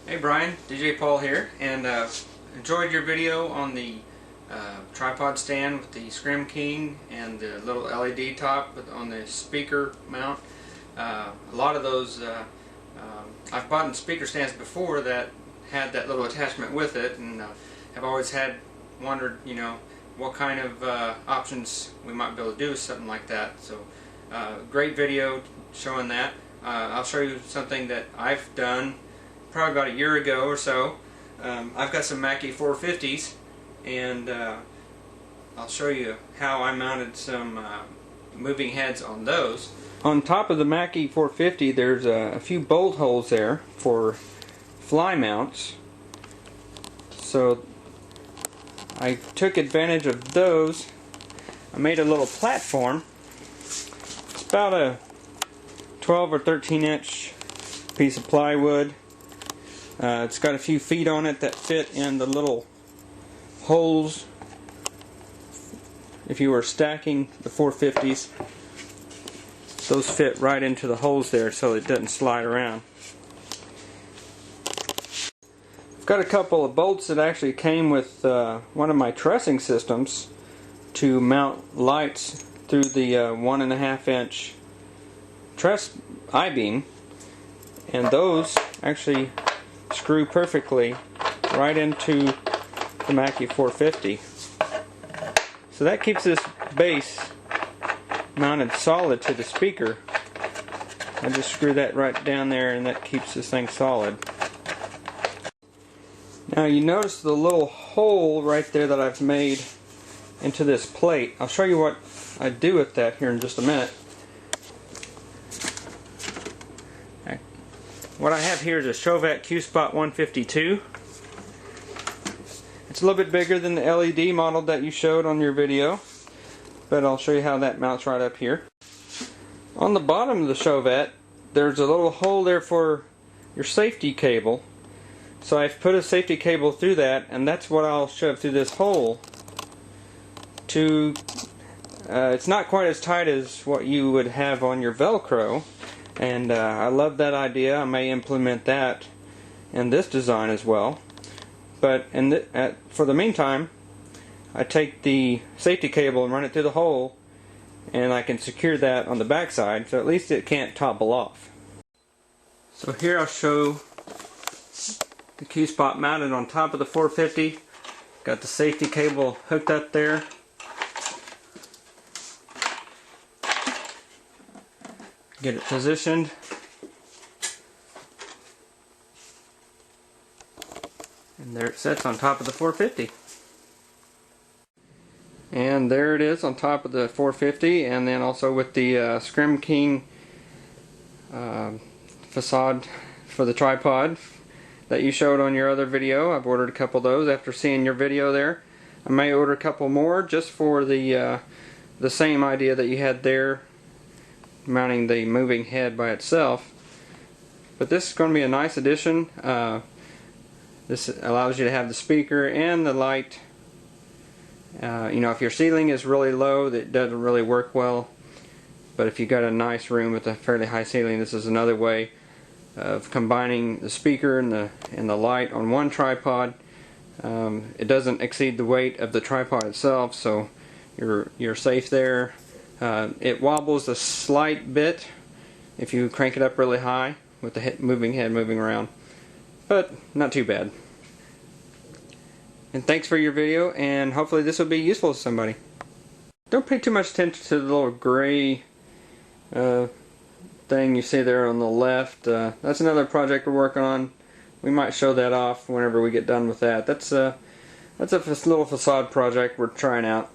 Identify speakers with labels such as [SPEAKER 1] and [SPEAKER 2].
[SPEAKER 1] Hey Brian, DJ Paul here, and enjoyed your video on the tripod stand with the Scrim King and the little LED top on the speaker mount. A lot of those I've bought in speaker stands before that had that little attachment with it, and have always wondered, what kind of options we might be able to do with something like that. So great video showing that. I'll show you something that I've done probably about a year ago or so. I've got some Mackie 450s, and I'll show you how I mounted some moving heads on those. On top of the Mackie 450 there's a few bolt holes there for fly mounts, so I took advantage of those. I made a little platform. It's about a 12 or 13 inch piece of plywood. It's got a few feet on it that fit in the little holes if you were stacking the 450s. Those fit right into the holes there so it doesn't slide around. I've got a couple of bolts that actually came with one of my trussing systems to mount lights through the 1.5 inch truss I-beam, and those actually screw perfectly right into the Mackie 450. So that keeps this base mounted solid to the speaker. I just screw that right down there, and that keeps this thing solid. Now you notice the little hole right there that I've made into this plate. I'll show you what I do with that here in just a minute. What I have here is a Chauvet Q-Spot 152. It's a little bit bigger than the LED model that you showed on your video, but I'll show you how that mounts right up here. On the bottom of the Chauvet, there's a little hole there for your safety cable. So I've put a safety cable through that, and that's what I'll shove through this hole. It's not quite as tight as what you would have on your Velcro, and I love that idea. I may implement that in this design as well. But for the meantime, I take the safety cable and run it through the hole, and I can secure that on the back side, so at least it can't topple off. So here I'll show the Q-Spot mounted on top of the 450. Got the safety cable hooked up there. Get it positioned. And there it sits on top of the 450. And there it is on top of the 450, and then also with the Scrim King facade for the tripod that you showed on your other video. I've ordered a couple of those after seeing your video there. I may order a couple more just for the same idea that you had there, mounting the moving head by itself. But this is going to be a nice addition. This allows you to have the speaker and the light. If your ceiling is really low, that doesn't really work well. But if you've got a nice room with a fairly high ceiling, this is another way of combining the speaker and the light on one tripod. It doesn't exceed the weight of the tripod itself, so you're safe there. It wobbles a slight bit if you crank it up really high with the head moving around, but not too bad. And thanks for your video, and hopefully this will be useful to somebody. Don't pay too much attention to the little gray thing you see there on the left. That's another project we're working on. We might show that off whenever we get done with that. That's a little facade project we're trying out.